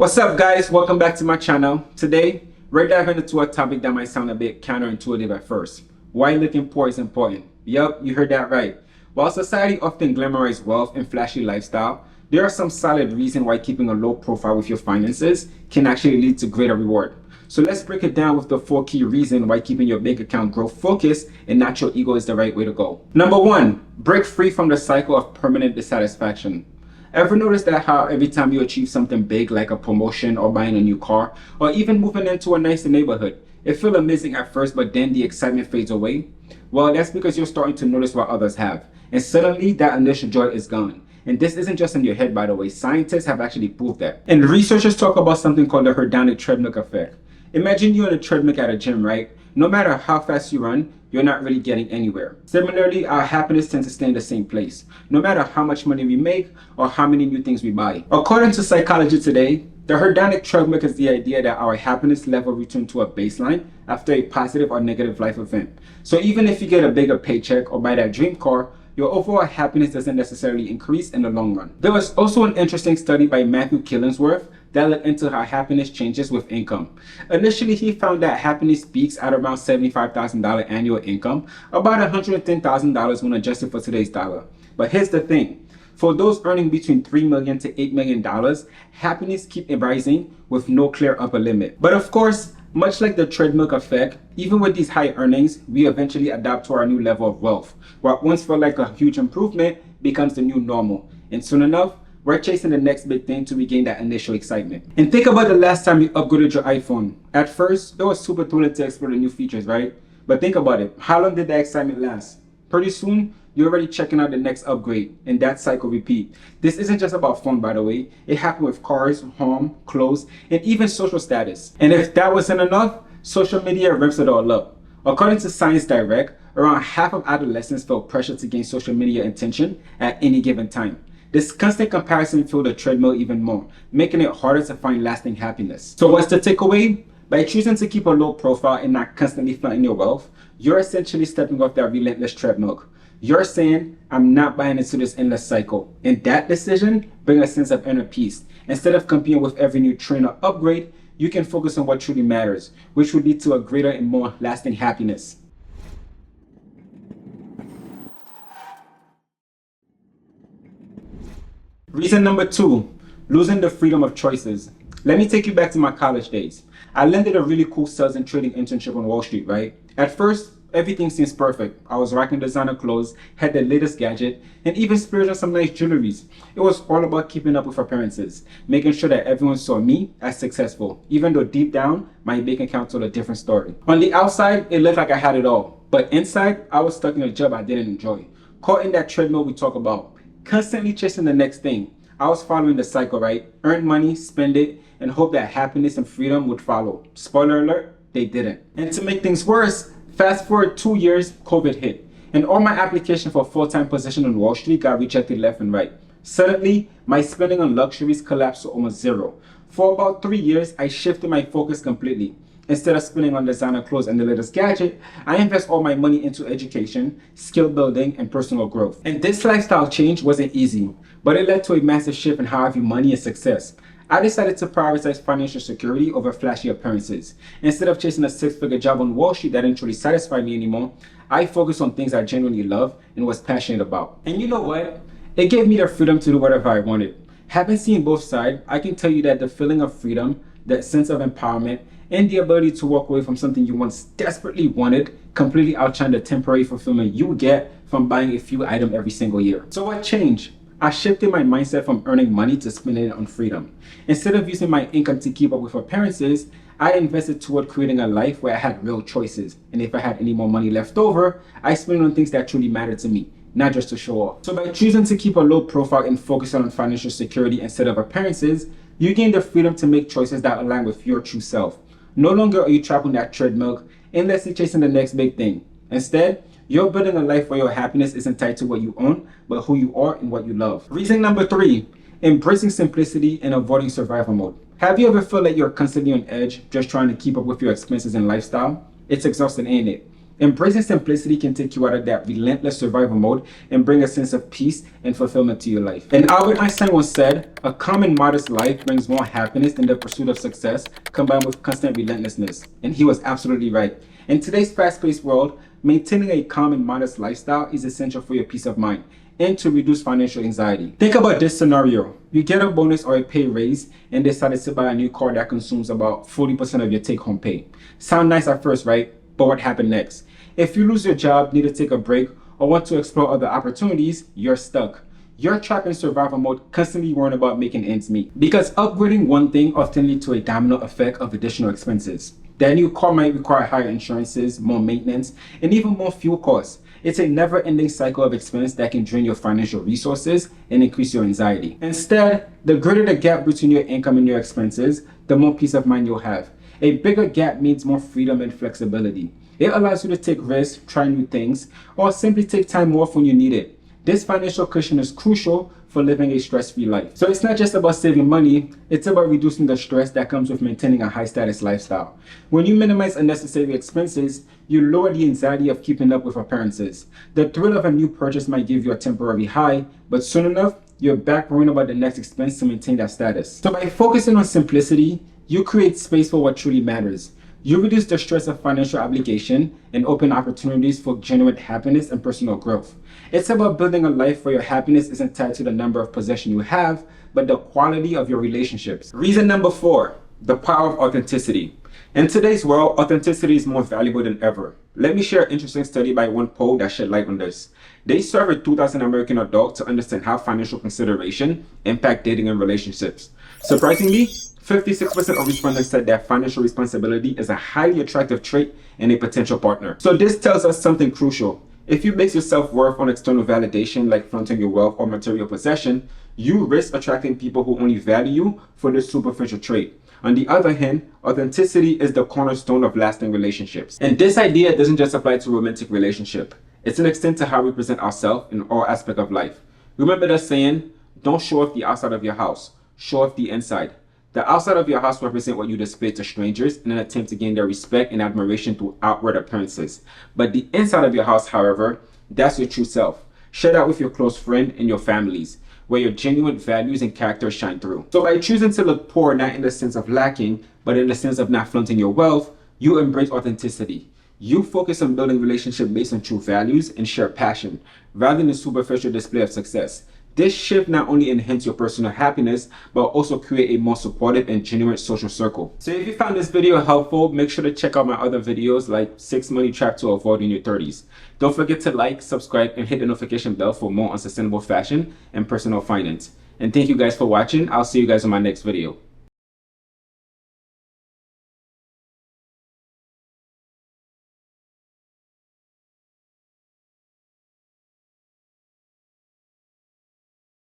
What's up guys, welcome back to my channel. Today we're diving into a topic that might sound a bit counterintuitive at first. Why looking poor is important. Yup, you heard that right. While society often glamorizes wealth and flashy lifestyle, there are some solid reasons why keeping a low profile with your finances can actually lead to greater reward. So let's break it down with the 4 key reasons why keeping your bank account growth focused and not your ego is the right way to go. Number 1, break free from the cycle of permanent dissatisfaction. Ever notice that how every time you achieve something big like a promotion or buying a new car or even moving into a nicer neighborhood, it feels amazing at first, but then the excitement fades away? Well, that's because you're starting to notice what others have, and suddenly that initial joy is gone. And this isn't just in your head, by the way. Scientists have actually proved that. And researchers talk about something called the hedonic treadmill effect. Imagine you're on a treadmill at a gym, right? No matter how fast you run, you're not really getting anywhere. Similarly, our happiness tends to stay in the same place, no matter how much money we make or how many new things we buy. According to Psychology Today, the hedonic treadmill is the idea that our happiness level returns to a baseline after a positive or negative life event. So even if you get a bigger paycheck or buy that dream car, your overall happiness doesn't necessarily increase in the long run. There was also an interesting study by Matthew Killingsworth that looked into how happiness changes with income. Initially, he found that happiness peaks at around $75,000 annual income, about $110,000 when adjusted for today's dollar. But here's the thing. For those earning between $3 million to $8 million, happiness keeps rising with no clear upper limit. But of course, much like the treadmill effect, even with these high earnings, we eventually adapt to our new level of wealth. What once felt like a huge improvement becomes the new normal. And soon enough, we're chasing the next big thing to regain that initial excitement. And think about the last time you upgraded your iPhone. At first, it was super thrilling to explore the new features, right? But think about it. How long did that excitement last? Pretty soon, you're already checking out the next upgrade, and that cycle repeats. This isn't just about phone, by the way. It happened with cars, home, clothes, and even social status. And if that wasn't enough, social media ramps it all up. According to Science Direct, around half of adolescents felt pressure to gain social media attention at any given time. This constant comparison fueled the treadmill even more, making it harder to find lasting happiness. So what's the takeaway? By choosing to keep a low profile and not constantly flaunting your wealth, you're essentially stepping off that relentless treadmill. You're saying, I'm not buying into this endless cycle. And that decision brings a sense of inner peace. Instead of competing with every new trend or upgrade, you can focus on what truly matters, which will lead to a greater and more lasting happiness. Reason number 2, losing the freedom of choices. Let me take you back to my college days. I landed a really cool sales and trading internship on Wall Street, right? At first, everything seems perfect. I was rocking designer clothes, had the latest gadget, and even splurged on some nice jewelries. It was all about keeping up with appearances, making sure that everyone saw me as successful, even though deep down, my bank account told a different story. On the outside, it looked like I had it all, but inside, I was stuck in a job I didn't enjoy. Caught in that treadmill we talk about, constantly chasing the next thing. I was following the cycle, right? Earn money, spend it, and hope that happiness and freedom would follow. Spoiler alert, they didn't. And to make things worse, fast forward 2 years, COVID hit, and all my application for full-time position on Wall Street got rejected left and right. Suddenly, my spending on luxuries collapsed to almost zero. For about 3 years, I shifted my focus completely. Instead of spending on designer clothes and the latest gadget, I invest all my money into education, skill building, and personal growth. And this lifestyle change wasn't easy, but it led to a massive shift in how I view money and success. I decided to prioritize financial security over flashy appearances. Instead of chasing a 6-figure job on Wall Street that didn't truly satisfy me anymore, I focused on things I genuinely love and was passionate about. And you know what? It gave me the freedom to do whatever I wanted. Having seen both sides, I can tell you that the feeling of freedom, that sense of empowerment, and the ability to walk away from something you once desperately wanted completely outshine the temporary fulfillment you get from buying a few items every single year. So what changed? I shifted my mindset from earning money to spending it on freedom. Instead of using my income to keep up with appearances, I invested toward creating a life where I had real choices. And if I had any more money left over, I spent it on things that truly mattered to me, not just to show off. So by choosing to keep a low profile and focus on financial security instead of appearances, you gain the freedom to make choices that align with your true self. No longer are you trapped on that treadmill, endlessly chasing the next big thing. Instead, you're building a life where your happiness isn't tied to what you own, but who you are and what you love. Reason number 3, embracing simplicity and avoiding survival mode. Have you ever felt like you're constantly on edge, just trying to keep up with your expenses and lifestyle? It's exhausting, ain't it? Embracing simplicity can take you out of that relentless survival mode and bring a sense of peace and fulfillment to your life. And Albert Einstein once said, "A calm and modest life brings more happiness than the pursuit of success combined with constant relentlessness." And he was absolutely right. In today's fast-paced world, maintaining a calm and modest lifestyle is essential for your peace of mind and to reduce financial anxiety. Think about this scenario. You get a bonus or a pay raise and decide to buy a new car that consumes about 40% of your take-home pay. Sound nice at first, right? But what happened next? If you lose your job, need to take a break, or want to explore other opportunities, you're stuck. You're trapped in survival mode, constantly worrying about making ends meet. Because upgrading one thing often leads to a domino effect of additional expenses. That new car might require higher insurances, more maintenance, and even more fuel costs. It's a never-ending cycle of expense that can drain your financial resources and increase your anxiety. Instead, the greater the gap between your income and your expenses, the more peace of mind you'll have. A bigger gap means more freedom and flexibility. It allows you to take risks, try new things, or simply take time off when you need it. This financial cushion is crucial for living a stress-free life. So it's not just about saving money, it's about reducing the stress that comes with maintaining a high-status lifestyle. When you minimize unnecessary expenses, you lower the anxiety of keeping up with appearances. The thrill of a new purchase might give you a temporary high, but soon enough, you're back worrying about the next expense to maintain that status. So by focusing on simplicity, you create space for what truly matters. You reduce the stress of financial obligation and open opportunities for genuine happiness and personal growth. It's about building a life where your happiness isn't tied to the number of possessions you have, but the quality of your relationships. Reason number 4, the power of authenticity. In today's world, authenticity is more valuable than ever. Let me share an interesting study by one poll that shed light on this. They surveyed 2,000 American adults to understand how financial consideration impact dating and relationships. Surprisingly, 56% of respondents said that financial responsibility is a highly attractive trait in a potential partner. So this tells us something crucial. If you base your self-worth on external validation like flaunting your wealth or material possession, you risk attracting people who only value you for this superficial trait. On the other hand, authenticity is the cornerstone of lasting relationships. And this idea doesn't just apply to romantic relationship. It's an extent to how we present ourselves in all aspects of life. Remember the saying, don't show off the outside of your house, show off the inside. The outside of your house represents what you display to strangers in an attempt to gain their respect and admiration through outward appearances. But the inside of your house, however, that's your true self. Share that with your close friend and your families, where your genuine values and character shine through. So by choosing to look poor, not in the sense of lacking, but in the sense of not flaunting your wealth, you embrace authenticity. You focus on building relationships based on true values and shared passion, rather than a superficial display of success. This shift not only enhances your personal happiness, but also create a more supportive and genuine social circle. So if you found this video helpful, make sure to check out my other videos like 6 money trap to avoid in your 30s. Don't forget to like, subscribe, and hit the notification bell for more on sustainable fashion and personal finance. And thank you guys for watching. I'll see you guys on my next video.